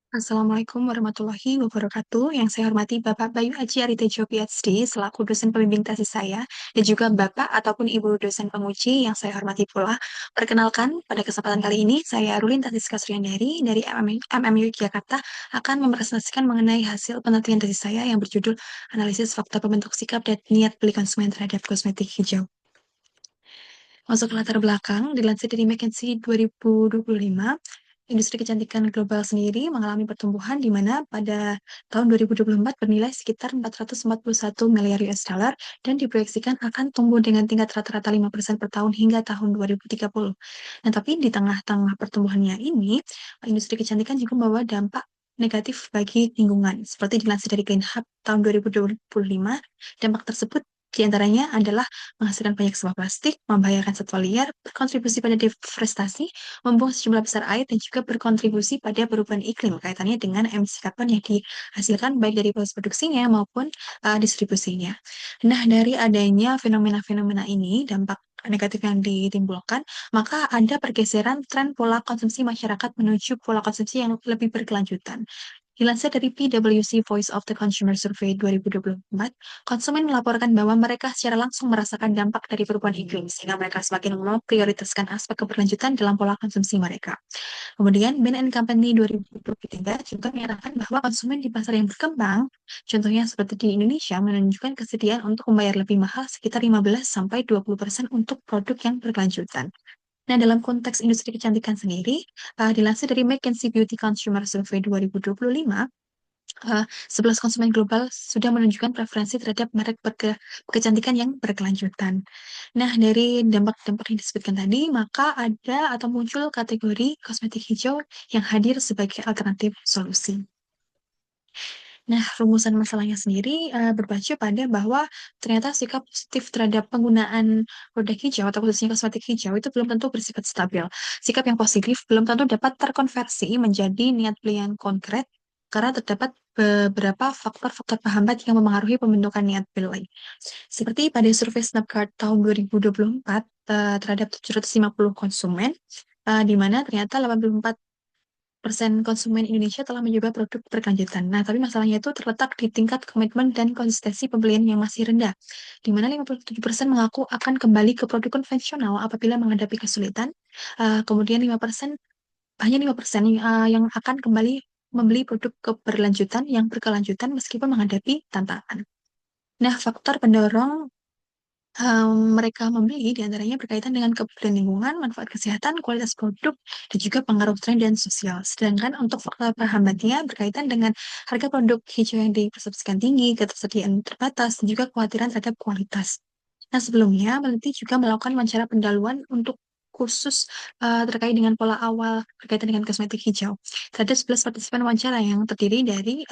Assalamualaikum warahmatullahi wabarakatuh. Yang saya hormati Bapak Bayu Aji Aritejo PhD selaku dosen pembimbing tesis saya dan juga Bapak ataupun Ibu dosen penguji yang saya hormati pula. Perkenalkan, pada kesempatan kali ini saya Rulin Tasis Kasriandari dari MMU Yogyakarta akan mempresentasikan mengenai hasil penelitian tesis saya yang berjudul Analisis Faktor Pembentuk Sikap dan Niat Beli Konsumen Terhadap Kosmetik Hijau. Masuk ke latar belakang, dilansir dari McKinsey 2025, industri kecantikan global sendiri mengalami pertumbuhan di mana pada tahun 2024 bernilai sekitar 441 miliar US dollar dan diproyeksikan akan tumbuh dengan tingkat rata-rata 5% per tahun hingga tahun 2030. Nah, tapi di tengah-tengah pertumbuhannya ini, industri kecantikan juga membawa dampak negatif bagi lingkungan. Seperti dilansir dari Clean Hub tahun 2025, dampak tersebut diantaranya adalah menghasilkan banyak sampah plastik, membahayakan satwa liar, berkontribusi pada deforestasi, membuang sejumlah besar air, dan juga berkontribusi pada perubahan iklim kaitannya dengan emisi karbon yang dihasilkan baik dari proses produksinya maupun distribusinya. Nah, dari adanya fenomena-fenomena ini, dampak negatif yang ditimbulkan, maka ada pergeseran tren pola konsumsi masyarakat menuju pola konsumsi yang lebih berkelanjutan. Dilansir dari PwC Voice of the Consumer Survey 2024, konsumen melaporkan bahwa mereka secara langsung merasakan dampak dari perubahan iklim, sehingga mereka semakin memprioritaskan aspek keberlanjutan dalam pola konsumsi mereka. Kemudian, Bain& Company 2023 juga menyatakan bahwa konsumen di pasar yang berkembang, contohnya seperti di Indonesia, menunjukkan kesediaan untuk membayar lebih mahal sekitar 15-20% untuk produk yang berkelanjutan. Nah, dalam konteks industri kecantikan sendiri, dilansir dari McKinsey Beauty Consumer Survey 2025, 11 konsumen global sudah menunjukkan preferensi terhadap merek kecantikan yang berkelanjutan. Nah, dari dampak-dampak yang disebutkan tadi, maka ada atau muncul kategori kosmetik hijau yang hadir sebagai alternatif solusi. Nah, rumusan masalahnya sendiri berpacu pada bahwa ternyata sikap positif terhadap penggunaan produk hijau atau khususnya kosmetik hijau itu belum tentu bersifat stabil. Sikap yang positif belum tentu dapat terkonversi menjadi niat beli yang konkret karena terdapat beberapa faktor-faktor penghambat yang memengaruhi pembentukan niat beli. Seperti pada survei Snapcard tahun 2024 terhadap 750 konsumen, di mana ternyata 84% konsumen Indonesia telah mencoba produk berkelanjutan. Nah, tapi masalahnya itu terletak di tingkat komitmen dan konsistensi pembelian yang masih rendah, di mana 57% mengaku akan kembali ke produk konvensional apabila menghadapi kesulitan. Kemudian 5%, hanya 5% yang akan kembali membeli produk keberlanjutan yang berkelanjutan meskipun menghadapi tantangan. Nah, faktor pendorong mereka membeli diantaranya berkaitan dengan kepedulian lingkungan, manfaat kesehatan, kualitas produk, dan juga pengaruh tren dan sosial. Sedangkan untuk faktor penghambatnya berkaitan dengan harga produk hijau yang dipersepsikan tinggi, ketersediaan terbatas, dan juga kekhawatiran terhadap kualitas. Nah, sebelumnya peneliti juga melakukan wawancara pendahuluan untuk khusus terkait dengan pola awal berkaitan dengan kosmetik hijau. Terhadap 11 partisipan wawancara yang terdiri dari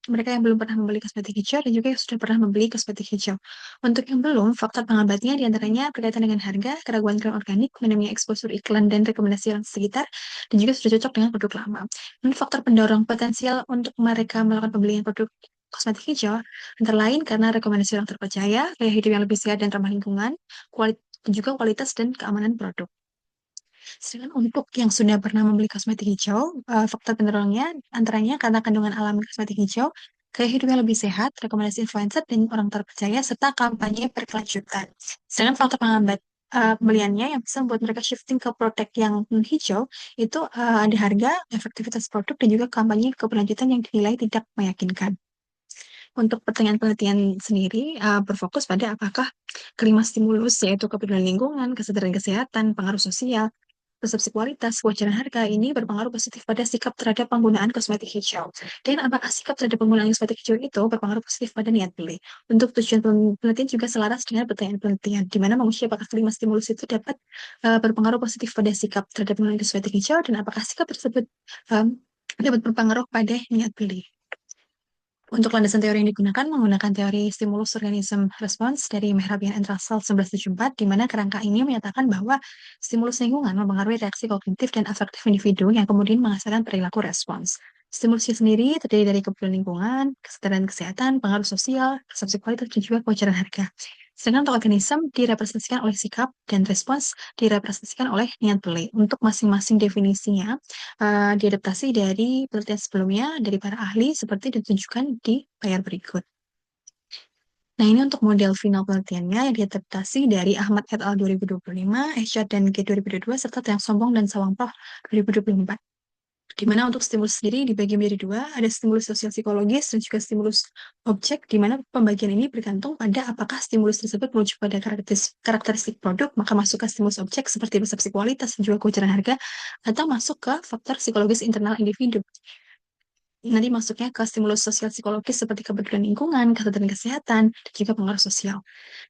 mereka yang belum pernah membeli kosmetik hijau dan juga yang sudah pernah membeli kosmetik hijau. Untuk yang belum, faktor penghambatnya diantaranya berkaitan dengan harga, keraguan klaim organik, minimnya eksposur iklan dan rekomendasi orang sekitar, dan juga sudah cocok dengan produk lama. Dan faktor pendorong potensial untuk mereka melakukan pembelian produk kosmetik hijau antara lain karena rekomendasi orang terpercaya, gaya hidup yang lebih sehat dan ramah lingkungan, dan juga kualitas dan keamanan produk. Sedangkan untuk yang sudah pernah membeli kosmetik hijau, faktor pendorongnya antaranya karena kandungan alami kosmetik hijau, gaya hidup yang lebih sehat, rekomendasi influencer dan orang terpercaya, serta kampanye berkelanjutan. Sedangkan faktor penghambat pembeliannya yang bisa membuat mereka shifting ke produk yang hijau itu ada harga, efektivitas produk, dan juga kampanye keberlanjutan yang dinilai tidak meyakinkan. Untuk pertanyaan penelitian sendiri berfokus pada apakah kelima stimulus yaitu kepedulian lingkungan, kesadaran kesehatan, pengaruh sosial, persepsi kualitas, kewajaran harga ini berpengaruh positif pada sikap terhadap penggunaan kosmetik hijau. Dan apakah sikap terhadap penggunaan kosmetik hijau itu berpengaruh positif pada niat beli? Untuk tujuan penelitian juga selaras dengan pertanyaan penelitian, di mana menguji apakah kelima stimulus itu dapat berpengaruh positif pada sikap terhadap penggunaan kosmetik hijau dan apakah sikap tersebut dapat berpengaruh pada niat beli. Untuk landasan teori yang digunakan menggunakan teori stimulus organism response dari Mehrabian and Russell 1974, di mana kerangka ini menyatakan bahwa stimulus lingkungan mempengaruhi reaksi kognitif dan afektif individu yang kemudian menghasilkan perilaku respons. Stimulusnya sendiri terdiri dari kepedulian lingkungan, kesadaran kesehatan, pengaruh sosial, persepsi kualitas, dan juga kewajaran harga. Sedangkan untuk organisme direpresentasikan oleh sikap dan respons direpresentasikan oleh niat beli. Untuk masing-masing definisinya diadaptasi dari penelitian sebelumnya dari para ahli seperti ditunjukkan di layar berikut. Nah, ini untuk model final penelitiannya yang diadaptasi dari Ahmad et al. 2025, Eshad dan G 2022, serta Tiang Sombong dan Sawangproh 2024. Di mana untuk stimulus sendiri dibagi menjadi dua, ada stimulus sosial psikologis dan juga stimulus objek, di mana pembagian ini bergantung pada apakah stimulus tersebut merujuk pada karakteristik produk, maka masuk ke stimulus objek seperti persepsi kualitas dan juga kewajaran harga, atau masuk ke faktor psikologis internal individu. Nanti masuknya ke stimulus sosial psikologis seperti kepedulian lingkungan, kesadaran kesehatan, dan juga pengaruh sosial.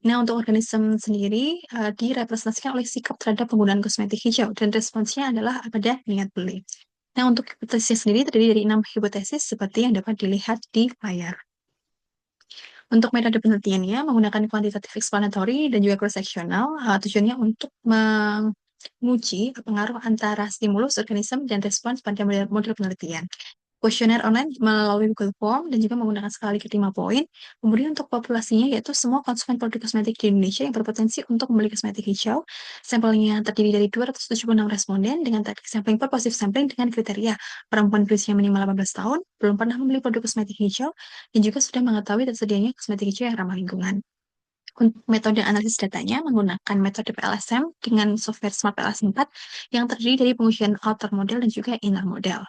Nah, untuk organisme sendiri direpresentasikan oleh sikap terhadap penggunaan kosmetik hijau, dan responsnya adalah pada niat beli. Nah, untuk hipotesisnya sendiri terdiri dari 6 hipotesis seperti yang dapat dilihat di layar. Untuk metode penelitiannya menggunakan kuantitatif explanatory dan juga cross-sectional, tujuannya untuk menguji pengaruh antara stimulus, organisme, dan respons pada model penelitian. Kuesioner online melalui Google Form dan juga menggunakan skala Likert 5 poin. Kemudian untuk populasinya yaitu semua konsumen produk kosmetik di Indonesia yang berpotensi untuk membeli kosmetik hijau. Sampelnya terdiri dari 276 responden dengan teknik sampling per positive sampling dengan kriteria perempuan berusia minimal 18 tahun, belum pernah membeli produk kosmetik hijau, dan juga sudah mengetahui tersedianya kosmetik hijau yang ramah lingkungan. Untuk metode analisis datanya menggunakan metode PLSM dengan software Smart PLS 4 yang terdiri dari pengujian outer model dan juga inner model.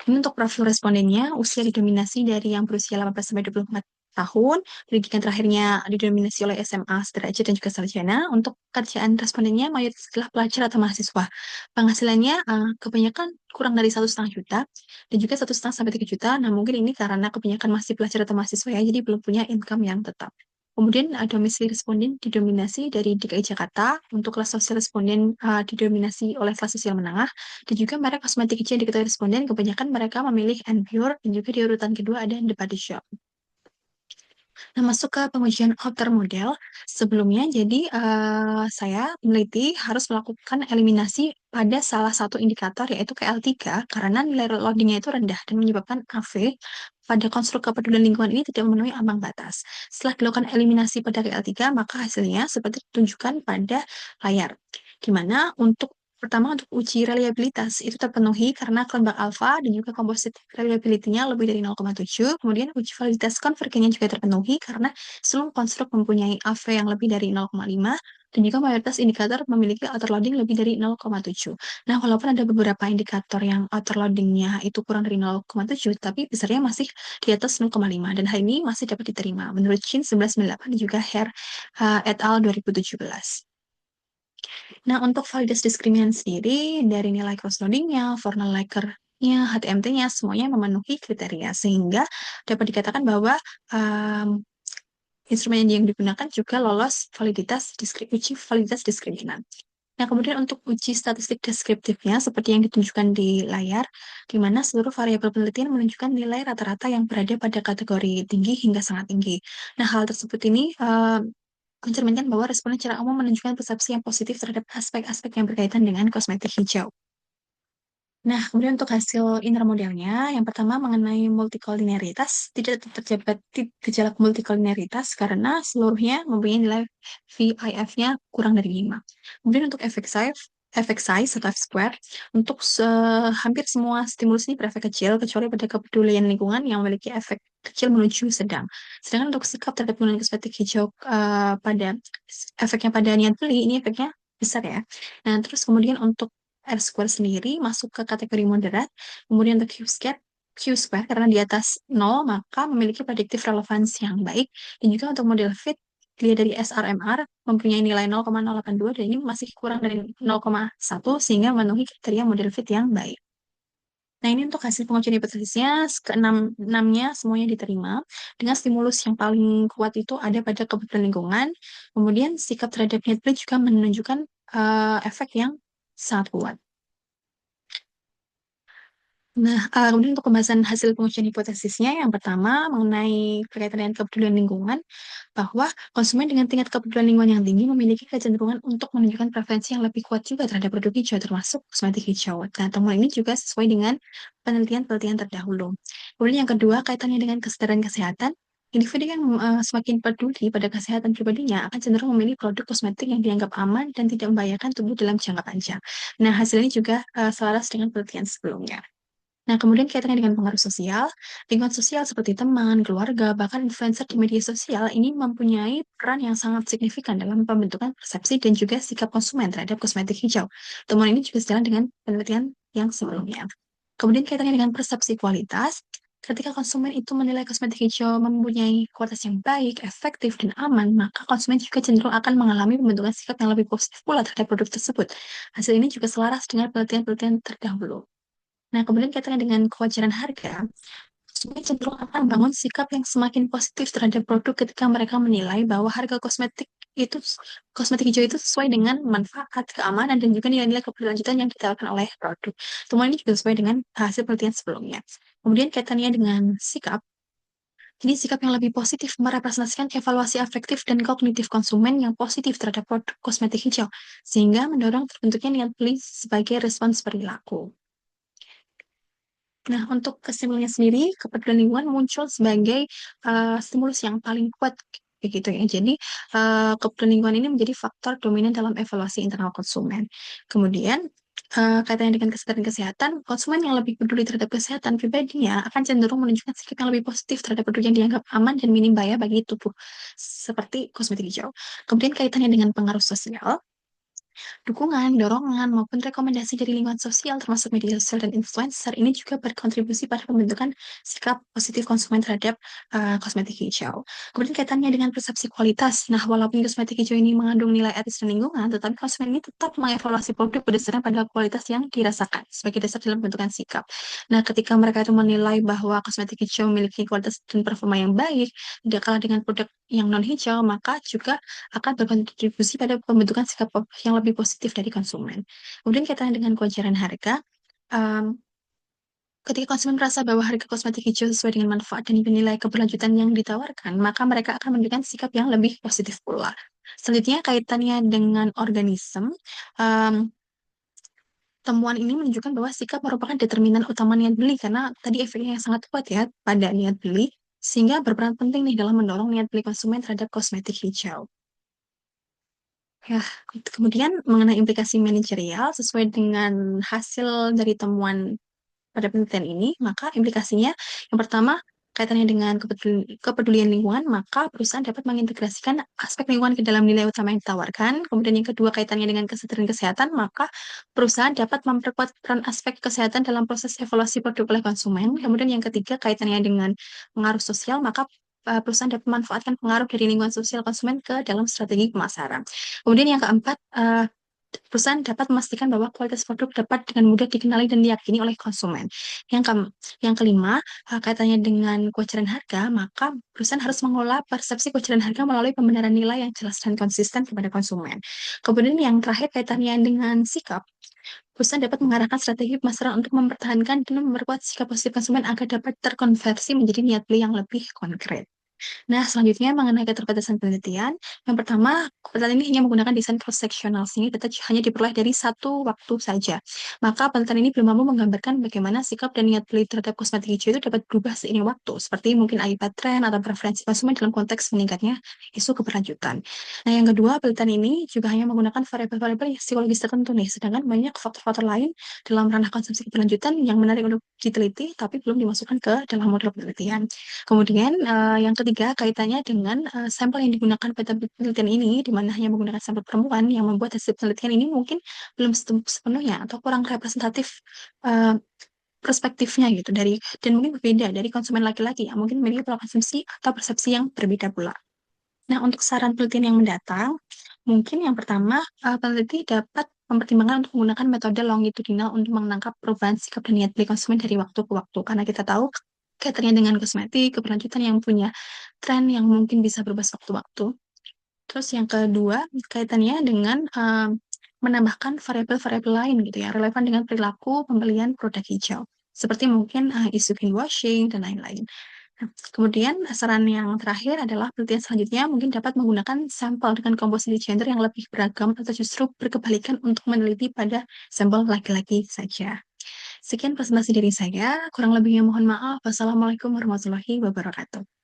Ini untuk profil respondennya, usia didominasi dari yang berusia 18 sampai 24 tahun, pendidikan terakhirnya didominasi oleh SMA, sederajat, dan juga sarjana. Untuk kerjaan respondennya mayoritas adalah pelajar atau mahasiswa. Penghasilannya kebanyakan kurang dari 1,5 juta dan juga 1,5 sampai 3 juta. Nah, mungkin ini karena kebanyakan masih pelajar atau mahasiswa ya, jadi belum punya income yang tetap. Kemudian domisili responden didominasi dari DKI Jakarta, untuk kelas sosial responden didominasi oleh kelas sosial menengah, dan juga merek kosmetik hijau yang diketahui responden, kebanyakan mereka memilih Pure, dan juga di urutan kedua ada The Body Shop. Nah, masuk ke pengujian outer model. Sebelumnya, jadi saya peneliti harus melakukan eliminasi pada salah satu indikator yaitu KL3 karena nilai loadingnya itu rendah dan menyebabkan AV pada konstruk kepedulian lingkungan ini tidak memenuhi ambang batas. Setelah dilakukan eliminasi pada KL3, maka hasilnya seperti ditunjukkan pada layar. Di mana untuk pertama untuk uji reliabilitas itu terpenuhi karena kelompok alfa dan juga komposit reliability-nya lebih dari 0,7. Kemudian uji validitas konvergennya juga terpenuhi karena seluruh konstruk mempunyai AV yang lebih dari 0,5 dan juga mayoritas indikator memiliki outer loading lebih dari 0,7. Nah, walaupun ada beberapa indikator yang outer loading-nya itu kurang dari 0,7, tapi besarnya masih di atas 0,5 dan hal ini masih dapat diterima menurut Chin 1198 dan juga Herr et al. 2017. Nah, untuk validitas diskriminan sendiri, dari nilai cross-loading-nya, Fornal Likert-nya, HTMT-nya, semuanya memenuhi kriteria, sehingga dapat dikatakan bahwa instrumen yang digunakan juga lolos uji validitas diskriminan. Nah, kemudian untuk uji statistik deskriptifnya, seperti yang ditunjukkan di layar, di mana seluruh variabel penelitian menunjukkan nilai rata-rata yang berada pada kategori tinggi hingga sangat tinggi. Nah, hal tersebut ini mencerminkan bahwa responden secara umum menunjukkan persepsi yang positif terhadap aspek-aspek yang berkaitan dengan kosmetik hijau. Nah, kemudian untuk hasil inner modelnya, yang pertama mengenai multikolineritas, tidak terdapat gejala multikolineritas karena seluruhnya mempunyai nilai VIF-nya kurang dari 5. Kemudian untuk efek size atau F-square, untuk hampir semua stimulus ini berefek kecil, kecuali pada kepedulian lingkungan yang memiliki efek kecil menuju sedang. Sedangkan untuk sikap terhadap penggunaan kosmetik hijau pada efeknya pada niat beli, ini efeknya besar ya. Nah, terus kemudian untuk R-square sendiri masuk ke kategori moderat, kemudian untuk Q-square karena di atas 0 maka memiliki prediktif relevance yang baik, dan juga untuk model fit dilihat dari SRMR mempunyai nilai 0,082 dan ini masih kurang dari 0,1 sehingga memenuhi kriteria model fit yang baik. Nah, ini untuk hasil pengujian hipotesisnya, keenam-enamnya semuanya diterima. Dengan stimulus yang paling kuat itu ada pada kebutuhan lingkungan. Kemudian sikap terhadap niat beli juga menunjukkan efek yang sangat kuat. Nah, kemudian untuk pembahasan hasil pengujian hipotesisnya, yang pertama mengenai berkaitan dengan kepedulian lingkungan, bahwa konsumen dengan tingkat kepedulian lingkungan yang tinggi memiliki kecenderungan untuk menunjukkan preferensi yang lebih kuat juga terhadap produk hijau, termasuk kosmetik hijau. Nah, temuan ini juga sesuai dengan penelitian-penelitian terdahulu. Kemudian yang kedua, kaitannya dengan kesadaran kesehatan. Individu yang semakin peduli pada kesehatan pribadinya akan cenderung memilih produk kosmetik yang dianggap aman dan tidak membahayakan tubuh dalam jangka panjang. Nah, hasil ini juga selaras dengan penelitian sebelumnya. Nah, kemudian kaitannya dengan pengaruh sosial, lingkungan sosial seperti teman, keluarga, bahkan influencer di media sosial ini mempunyai peran yang sangat signifikan dalam pembentukan persepsi dan juga sikap konsumen terhadap kosmetik hijau. Temuan ini juga sejalan dengan penelitian yang sebelumnya. Kemudian kaitannya dengan persepsi kualitas, ketika konsumen itu menilai kosmetik hijau mempunyai kualitas yang baik, efektif, dan aman, maka konsumen juga cenderung akan mengalami pembentukan sikap yang lebih positif pula terhadap produk tersebut. Hasil ini juga selaras dengan penelitian-penelitian terdahulu. Nah, kemudian kaitannya dengan kewajaran harga, konsumen cenderung akan membangun sikap yang semakin positif terhadap produk ketika mereka menilai bahwa harga itu kosmetik hijau itu sesuai dengan manfaat, keamanan, dan juga nilai-nilai keberlanjutan yang ditawarkan oleh produk. Temuan ini juga sesuai dengan hasil penelitian sebelumnya. Kemudian kaitannya dengan sikap, jadi sikap yang lebih positif merepresentasikan evaluasi afektif dan kognitif konsumen yang positif terhadap produk kosmetik hijau, sehingga mendorong terbentuknya niat beli sebagai respons perilaku. Nah, untuk kesimpulannya sendiri, kepedulian lingkungan muncul sebagai stimulus yang paling kuat begitu ya. Jadi, kepedulian lingkungan ini menjadi faktor dominan dalam evaluasi internal konsumen. Kemudian, kaitannya dengan kesehatan, konsumen yang lebih peduli terhadap kesehatan pribadinya akan cenderung menunjukkan sikap yang lebih positif terhadap produk yang dianggap aman dan minim bahaya bagi tubuh, seperti kosmetik hijau. Kemudian kaitannya dengan pengaruh sosial, dukungan, dorongan, maupun rekomendasi dari lingkungan sosial termasuk media sosial dan influencer ini juga berkontribusi pada pembentukan sikap positif konsumen terhadap kosmetik hijau. Kemudian kaitannya dengan persepsi kualitas. Nah, walaupun kosmetik hijau ini mengandung nilai etis dan lingkungan, tetapi konsumen ini tetap mengevaluasi produk berdasarkan pada kualitas yang dirasakan sebagai dasar dalam pembentukan sikap. Nah, ketika mereka itu menilai bahwa kosmetik hijau memiliki kualitas dan performa yang baik, tidak kalah dengan produk yang non hijau, maka juga akan berkontribusi pada pembentukan sikap yang lebih positif dari konsumen. Kemudian kaitannya dengan kewajaran harga, um, ketika konsumen merasa bahwa harga kosmetik hijau sesuai dengan manfaat dan nilai keberlanjutan yang ditawarkan, maka mereka akan menunjukkan sikap yang lebih positif pula. Selanjutnya, kaitannya dengan organisme, um, temuan ini menunjukkan bahwa sikap merupakan determinan utama niat beli, karena tadi efeknya yang sangat kuat ya pada niat beli, sehingga berperan penting nih dalam mendorong niat beli konsumen terhadap kosmetik hijau. Ya, kemudian mengenai implikasi manajerial sesuai dengan hasil dari temuan pada penelitian ini, maka implikasinya yang pertama kaitannya dengan kepedulian lingkungan, maka perusahaan dapat mengintegrasikan aspek lingkungan ke dalam nilai utama yang ditawarkan. Kemudian yang kedua kaitannya dengan kesadaran kesehatan, maka perusahaan dapat memperkuat peran aspek kesehatan dalam proses evaluasi produk oleh konsumen. Kemudian yang ketiga kaitannya dengan pengaruh sosial, maka perusahaan dapat memanfaatkan pengaruh dari lingkungan sosial konsumen ke dalam strategi pemasaran. Kemudian yang keempat, perusahaan dapat memastikan bahwa kualitas produk dapat dengan mudah dikenali dan diyakini oleh konsumen. Yang, ke yang kelima, kaitannya dengan kewajaran harga, maka perusahaan harus mengelola persepsi kewajaran harga melalui pembenaran nilai yang jelas dan konsisten kepada konsumen. Kemudian yang terakhir kaitannya dengan sikap, perusahaan dapat mengarahkan strategi pemasaran untuk mempertahankan dan memperkuat sikap positif konsumen agar dapat terkonversi menjadi niat beli yang lebih konkret. Nah, selanjutnya mengenai keterbatasan penelitian. Yang pertama, penelitian ini hanya menggunakan desain cross-sectional, sehingga data hanya diperoleh dari satu waktu saja. Maka penelitian ini belum mampu menggambarkan bagaimana sikap dan niat beli terhadap kosmetik hijau itu dapat berubah seiring waktu, seperti mungkin akibat tren atau preferensi konsumen dalam konteks meningkatnya isu keberlanjutan. Nah, yang kedua, penelitian ini juga hanya menggunakan variabel-variabel psikologis tertentu nih, sedangkan banyak faktor-faktor lain dalam ranah konsumsi keberlanjutan yang menarik untuk diteliti, tapi belum dimasukkan ke dalam model penelitian. Kemudian yang ketiga kaitannya dengan sampel yang digunakan pada penelitian ini, di mana hanya menggunakan sampel perempuan yang membuat hasil penelitian ini mungkin belum sepenuhnya atau kurang representatif uh, perspektifnya gitu dan mungkin berbeda dari konsumen laki-laki yang mungkin memiliki pola konsumsi atau persepsi yang berbeda pula. Nah, untuk saran penelitian yang mendatang, mungkin yang pertama, peneliti dapat mempertimbangkan untuk menggunakan metode longitudinal untuk menangkap perubahan sikap dan niat beli konsumen dari waktu ke waktu. Karena kita tahu kaitannya dengan kosmetik, keberlanjutan yang punya tren yang mungkin bisa berubah sewaktu-waktu. Terus yang kedua, kaitannya dengan menambahkan variabel-variabel lain gitu ya, relevan dengan perilaku pembelian produk hijau. Seperti mungkin isu greenwashing dan lain-lain. Nah, kemudian saran yang terakhir adalah penelitian selanjutnya mungkin dapat menggunakan sampel dengan komposisi gender yang lebih beragam atau justru berkebalikan untuk meneliti pada sampel laki-laki saja. Sekian presentasi dari saya, kurang lebihnya mohon maaf. Wassalamualaikum warahmatullahi wabarakatuh.